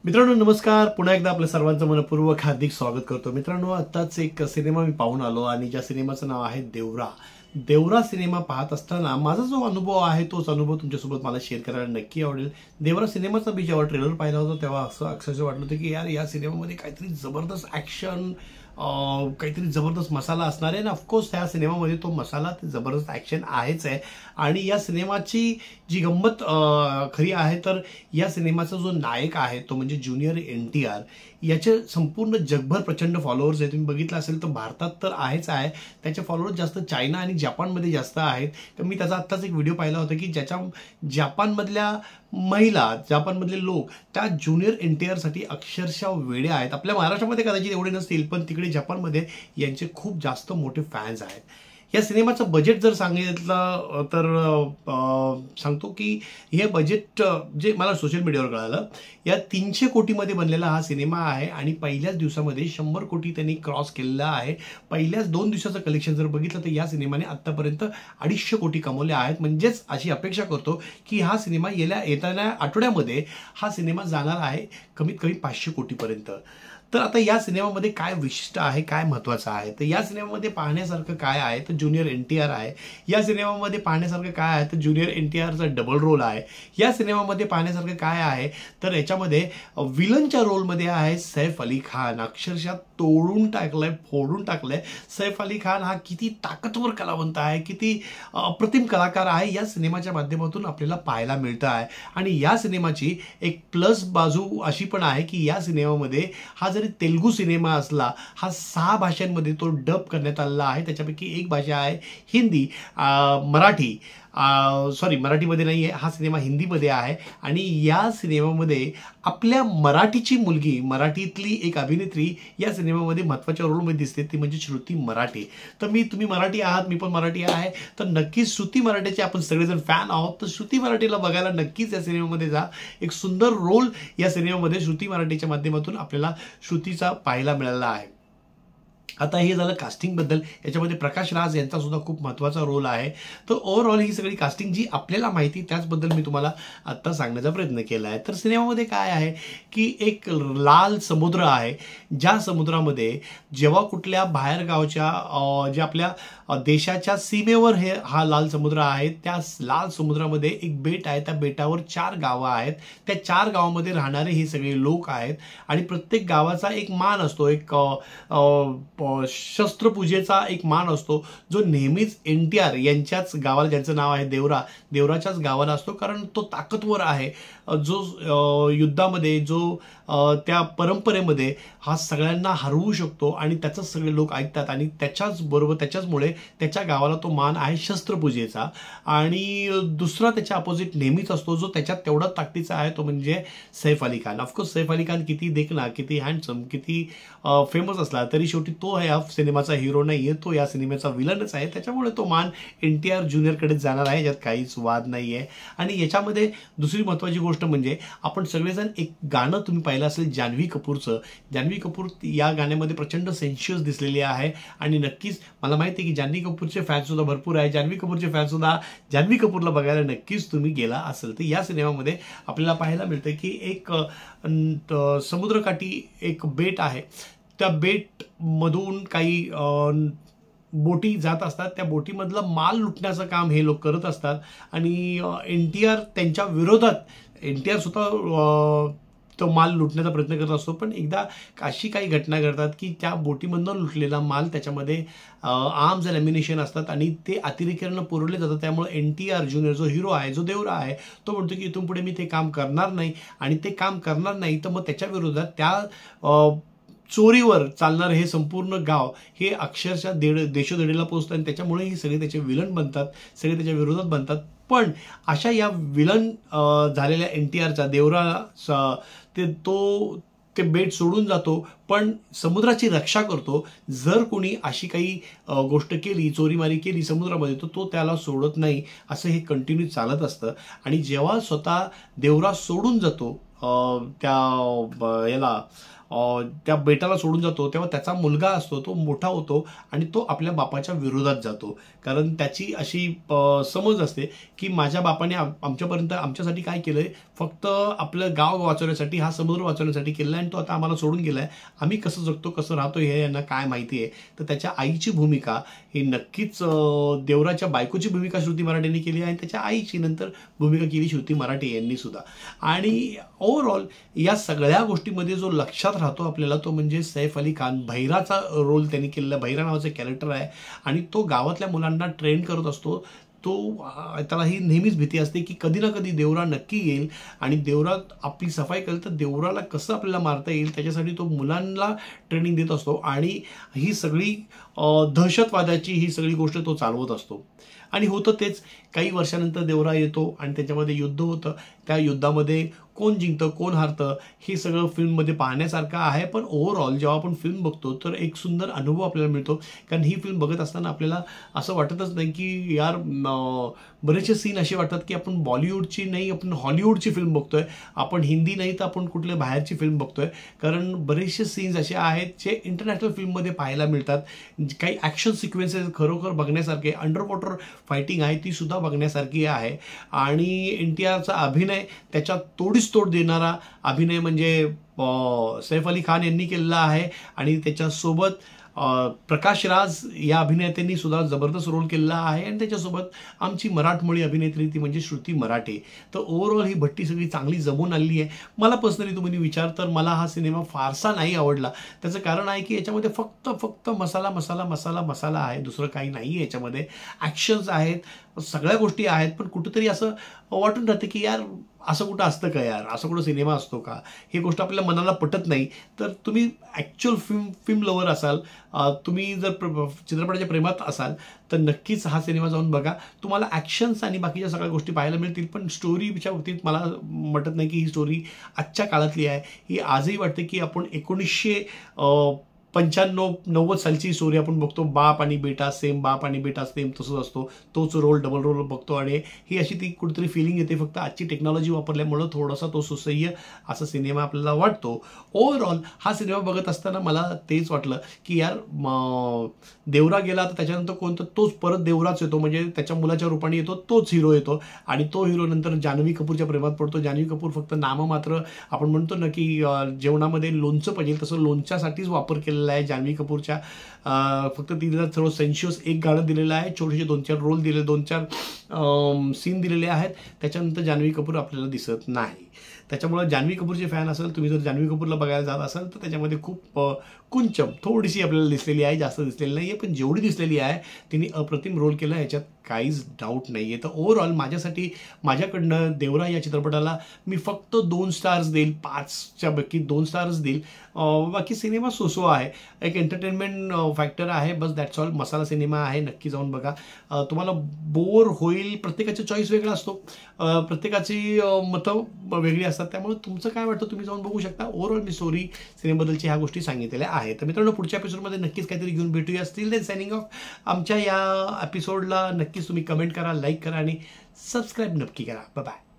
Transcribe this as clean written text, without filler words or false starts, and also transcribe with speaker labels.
Speaker 1: मित्रांनो नमस्कार. पुन्हा एकदा आपल्या सर्वांचं मनपूर्वक हार्दिक स्वागत करतो. मित्रांनो आत्ताच एक सिनेमा मी पाहून आलो आणि ज्या सिनेमाचं नाव आहे देवरा. देवरा सिनेमा पाहत असताना माझा जो अनुभव आहे तोच अनुभव तुमच्यासोबत मला शेअर करायला नक्की आवडेल. देवरा सिनेमाचा मी जेव्हा ट्रेलर पाहिला होता तेव्हा असं अक्षरशः वाटलं होतं की यार या सिनेमामध्ये काहीतरी जबरदस्त ॲक्शन, काहीतरी जबरदस्त मसाला असणार आहे. ना ऑफकोर्स ह्या सिनेमामध्ये तो मसाला, ते जबरदस्त ॲक्शन आहेच आहे. आणि या सिनेमाची जी गंमत खरी आहे तर या सिनेमाचा जो नायक आहे तो म्हणजे ज्युनियर NTR. याचे संपूर्ण जगभर प्रचंड फॉलोअर्स आहेत. तुम्ही बघितलं असेल तर भारतात तर आहेच आहे, त्याचे फॉलोअर्स जास्त चायना आणि जपानमध्ये जास्त आहेत. तर मी त्याचा आत्ताच एक व्हिडिओ पाहिला होता की ज्याच्या जपानमधल्या महिला, जपानमधले लोक त्या ज्युनियर NTR साठी अक्षरशः वेडे आहेत. आपल्या महाराष्ट्रामध्ये कदाचित एवढे नसतील, पण तिकडे जपानमध्ये यांचे खूप जास्त मोठे फॅन्स आहेत. या सिनेमाचं बजेट जर सांगितलं तर सांगतो की हे बजेट जे मला सोशल मीडियावर कळालं, या 300 कोटीमध्ये बनलेला हा सिनेमा आहे आणि पहिल्याच दिवसामध्ये 100 कोटी त्यांनी क्रॉस केलेला आहे. पहिल्याच 2 दिवसाचं कलेक्शन जर बघितलं तर या सिनेमाने आत्तापर्यंत 250 कोटी कमवले आहेत. म्हणजेच अशी अपेक्षा करतो की हा सिनेमा येत्या आठवड्यामध्ये हा सिनेमा जाणार आहे कमीत कमी 500 कोटीपर्यंत. तर आता या सिनेमामध्ये काय विशिष्ट आहे, काय महत्त्वाचं आहे, तर या सिनेमामध्ये पाहण्यासारखं काय आहे तर ज्युनियर NTR आहे. या सिनेमामध्ये पाहण्यासारखं काय आहे तर ज्युनियर NTRचा डबल रोल आहे. या सिनेमामध्ये पाहण्यासारखं काय आहे तर याच्यामध्ये विलनच्या रोलमध्ये आहे सैफ अली खान. अक्षरशः तोडून टाकलंय, फोडून टाकलंय. सैफ अली खान हा किती ताकदवर कलावंत आहे, किती अप्रतिम कलाकार आहे, या सिनेमाच्या माध्यमातून आपल्याला पाहायला मिळतं आहे. आणि या सिनेमाची एक प्लस बाजू अशी पण आहे की या सिनेमामध्ये हा जरी तेलुगू सिनेमा असला, हा 6 भाषांमध्ये तो डब करण्यात आलेला आहे. त्याच्यापैकी एक भाषा आहे हिंदी, मराठी. सॉरी, मराठीमध्ये नाही आहे हा सिनेमा, हिंदीमध्ये आहे. आणि या सिनेमामध्ये आपल्या मराठीची मुलगी, मराठीतली एक अभिनेत्री या सिनेमामध्ये महत्त्वाच्या रोलमध्ये दिसते, ती म्हणजे श्रुती मराठे. तर तुम्ही मराठी आहात, मी पण मराठी आहे, तर नक्कीच श्रुती मराठेचे आपण सगळेजण फॅन आहोत. तर श्रुती मराठेला बघायला नक्कीच या सिनेमामध्ये जा. एक सुंदर रोल या सिनेमामध्ये श्रुती मराठेच्या माध्यमातून आपल्याला श्रुतीचा पाहायला मिळाला आहे. आता हे झालं कास्टिंगबद्दल. याच्यामध्ये प्रकाश राज यांचा सुद्धा खूप महत्त्वाचा रोल आहे. तर ओव्हरऑल ही सगळी कास्टिंग जी आपल्याला माहिती त्याचबद्दल मी तुम्हाला आत्ता सांगण्याचा प्रयत्न केला आहे. तर सिनेमामध्ये काय आहे की एक लाल समुद्र आहे, ज्या समुद्रामध्ये जेव्हा कुठल्या बाहेरगावच्या जे आपल्या देशाच्या सीमेवर हा लाल समुद्र आहे, त्या लाल समुद्रामध्ये एक बेट आहे. त्या बेटावर 4 गावं आहेत. त्या 4 गावामध्ये राहणारे हे सगळे लोक आहेत. आणि प्रत्येक गावाचा एक मान असतो, एक शस्त्रपूजेचा एक मान असतो, जो नेहमीच NTR यांच्याच गावाला, ज्यांचं नाव आहे देवरा, देवराच्याच गावाला असतो. कारण तो ताकदवर आहे, जो युद्धामध्ये, जो त्या परंपरेमध्ये हा सगळ्यांना हरवू शकतो आणि त्याचंच सगळे लोक ऐकतात. आणि त्याच्याचमुळे त्याच्या गावाला तो मान आहे शस्त्रपूजेचा. आणि दुसरा त्याच्या अपोजिट नेहमीच असतो, जो त्याच्यात तेवढा ताकदीचा आहे, तो म्हणजे सैफ अली खान. ऑफकोर्स सैफ अली खान किती देखना, किती हँडसम, किती फेमस असला तरी शेवटी तो या सिनेमाचा हिरो नाही आहे, तो या सिनेमाचा विलनच आहे. त्याच्यामुळे तो मान NTR ज्युनियरकडेच जाणार आहे, यात काहीच वाद नाही आहे. आणि याच्यामध्ये दुसरी महत्त्वाची गोष्ट म्हणजे आपण सगळेजण एक गाणं तुम्ही पाहिलं असेल जान्हवी कपूरचं. जान्हवी कपूर या गाण्यामध्ये प्रचंड सेन्शियस दिसलेली आहे. आणि नक्कीच मला माहिती आहे की जान्हवी कपूरचे फॅन सुद्धा भरपूर आहे. जान्हवी कपूरचे फॅन सुद्धा जान्हवी कपूरला बघायला नक्कीच तुम्ही गेला असेल तर या सिनेमामध्ये आपल्याला पाहायला मिळतं की एक समुद्रकाठी एक बेट आहे. त्या बेटमधून काही बोटी जात असतात. त्या बोटीमधला माल लुटण्याचं काम हे लोक करत असतात. आणि NTR त्यांच्या विरोधात, NTR स्वतः तो माल लुटण्याचा प्रयत्न करत असतो. पण एकदा अशी काही घटना घडतात की त्या बोटीमधनं लुटलेला माल, त्याच्यामध्ये आर्म्स अँड ॲम्युनिशन असतात आणि ते अतिरेक्यांना पुरवले जातात. त्यामुळे NTR ज्युनियर जो हिरो आहे, जो देवरा आहे, तो म्हणतो की इथून पुढे मी ते काम करणार नाही. आणि ते काम करणार नाही तर मग त्याच्या विरोधात त्या चोरीवर चालणारं हे संपूर्ण गाव हे अक्षरशः देशोधडीला पोहोचतं. आणि त्याच्यामुळे ही सगळे त्याचे विलन बनतात, सगळे त्याच्या विरोधात बनतात. पण अशा या विलन झालेल्या NTRचा देवरा ते बेट सोडून जातो, पण समुद्राची रक्षा करतो. जर कोणी अशी काही गोष्ट केली, चोरीमारी केली समुद्रामध्ये, तर तो त्याला सोडत नाही. असं हे कंटिन्यू चालत असतं. आणि जेव्हा स्वतः देवरा सोडून जातो त्या याला त्या बेटाला सोडून जातो, तेव्हा त्याचा मुलगा असतो तो मोठा होतो आणि तो आपल्या बापाच्या विरोधात जातो. कारण त्याची अशी समज असते की माझ्या बापाने आमच्यापर्यंत आमच्यासाठी काय केलंय, फक्त आपलं गाव वाचवण्यासाठी, हा समुद्र वाचवण्यासाठी केलं आणि तो आता आम्हाला सोडून गेलाय. आम्ही कसं जगतो कसं राहतो हे यांना काय माहिती आहे. तर त्याच्या आईची भूमिका ही नक्कीच देवराच्या बायकोची भूमिका श्रुती मराठेंनी केली आणि त्याच्या आईची नंतर भूमिका केली श्रुती मराठे यांनी सुद्धा. आणि ओव्हरऑल या सगळ्या गोष्टीमध्ये जो लक्षात राहतो आपल्याला तो म्हणजे सैफ अली खान. भैराचा रोल त्यांनी केलेला, भैरा नावाचं कॅरेक्टर आहे आणि तो गावातल्या मुलांना ट्रेन करत असतो. तो त्याला ही नेहमीच भीती असते की कधी ना कधी देवरा नक्की येईल आणि देवरा आपली सफाई करेल, तर देवराला कसं आपल्याला मारता येईल त्याच्यासाठी तो मुलांना ट्रेनिंग देत असतो आणि ही सगळी दहशतवादाची ही सगळी गोष्ट तो चालवत असतो. आणि होतं तेच. काही वर्षानंतर देवरा येतो आणि त्याच्यामध्ये युद्ध होतं. त्या युद्धामध्ये कोण जिंकतं कोण हारतं हे सगळं फिल्ममध्ये पाहण्यासारखं आहे. पण ओव्हरऑल जेव्हा आपण फिल्म बघतो तर एक सुंदर अनुभव आपल्याला मिळतो. कारण ही फिल्म बघत असताना आपल्याला असं वाटतच नाही की यार बरेचसे सीन असे वाटतात की आपण बॉलिवूडची नाही, आपण हॉलिवूडची फिल्म बघतोय, आपण हिंदी नाही तर आपण कुठल्या बाहेरची फिल्म बघतोय. कारण बरेचसे सीन्स असे आहेत जे इंटरनॅशनल फिल्ममध्ये पाहायला मिळतात. काही ॲक्शन सिक्वेन्सेस खरोखर बघण्यासारखे, अंडर वॉटर फायटिंग आहे ती सुद्धा बघण्यासारखी आहे. आणि NTRचा अभिनय, त्याच्यात तोड देणारा अभिनय म्हणजे सैफ अली खान यांनी केलेला आहे. आणि त्याच्यासोबत प्रकाश राज या अभिनेत्यांनी सुद्धा जबरदस्त रोल केलेला आहे आणि त्याच्यासोबत आमची मराठमोळी अभिनेत्री ती म्हणजे श्रुती मराठे. तर ओव्हरऑल ही भट्टी सगळी चांगली जमून आली आहे. मला पर्सनली तुम्ही विचार तर मला हा सिनेमा फारसा नाही आवडला. त्याचं कारण आहे की याच्यामध्ये फक्त मसाला मसाला मसाला मसाला आहे, दुसरं काही नाही आहे. याच्यामध्ये ॲक्शन्स आहेत, सगळ्या गोष्टी आहेत, पण कुठंतरी असं वाटून राहते की यार असं कुठं असतं का यार, असं कुठं सिनेमा असतो का, ही गोष्ट आपल्या मनाला पटत नाही. तर तुम्ही ॲक्च्युअल फिल्म लवर असाल, तुम्ही जर चित्रपटाच्या प्रेमात असाल तर नक्कीच हा सिनेमा जाऊन बघा. तुम्हाला ॲक्शन्स आणि बाकीच्या सगळ्या गोष्टी पाहायला मिळतील. पण स्टोरीच्या बाबतीत मला वाटत नाही की ही स्टोरी आजच्या काळातली आहे. ही आजही वाटते की आपण 1995-90 सालची स्टोरी आपण बघतो. बाप आणि बेटा सेम, बाप आणि बेटा सेम तसंच असतो, तोच रोल डबल रोल बघतो आणि ही अशी ती कुठेतरी फिलिंग येते. फक्त आजची टेक्नॉलॉजी वापरल्यामुळं थोडासा तो सुसह्य असा सिनेमा आपल्याला वाटतो. ओव्हरऑल हा सिनेमा बघत असताना मला तेच वाटलं की यार देवरा गेला तर त्याच्यानंतर कोणतं, तोच परत देवराच येतो, म्हणजे त्याच्या मुलाच्या रूपाने येतो, तोच हिरो येतो आणि तो हिरो नंतर जान्हवी कपूरच्या प्रेमात पडतो. जान्हवी कपूर फक्त नाममात्र, आपण म्हणतो ना की जेवणामध्ये लोणचं पाहिजे तसं लोणच्यासाठीच वापर केला आहे जान्हवी कपूरच्या. फक्त तिला सर्व सेन्शियस एक गाणं दिलेलं आहे, छोटेसे 2-4 रोल दिले, 2-4 सीन दिलेले आहेत. त्याच्यानंतर जान्हवी कपूर आपल्याला दिसत नाही. त्याच्यामुळे जान्हवी कपूरचे फॅन असाल तुम्ही, जर जान्हवी कपूरला बघायला जात असाल तर त्याच्यामध्ये खूप कुंचम थोडीशी आपल्याला दिसलेली आहे, जास्त दिसलेली नाही आहे. पण जेवढी दिसलेली आहे तिने अप्रतिम रोल केला, याच्यात काहीच डाऊट नाही आहे. तर ओव्हरऑल माझ्याकडनं देवरा या चित्रपटाला मी फक्त 2 स्टार्स देईल. 5च्या पैकी 2 स्टार्स देईल. बाकी सिनेमा सोसो आहे, एक एंटरटेनमेंट फॅक्टर आहे, बस दॅट्स ऑल. मसाला सिनेमा आहे, नक्की जाऊन बघा. तुम्हाला बोर होईल, प्रत्येकाची चॉईस वेगळा असतो, प्रत्येकाची मतं वेगळी असतात. त्यामुळे तुमचं काय वाटतं तुम्ही जाऊन बघू शकता. ओव्हरऑल मी स्टोरी सिनेमाबद्दलची ह्या गोष्टी सांगितलेल्या आहेत. तर मित्रांनो पुढच्या एपिसोडमध्ये नक्कीच काहीतरी घेऊन भेटूया. Still then signing off. आमच्या या एपिसोडला नक्कीच तुम्ही कमेंट करा, लाईक करा आणि सबस्क्राईब नक्की करा. Bye bye.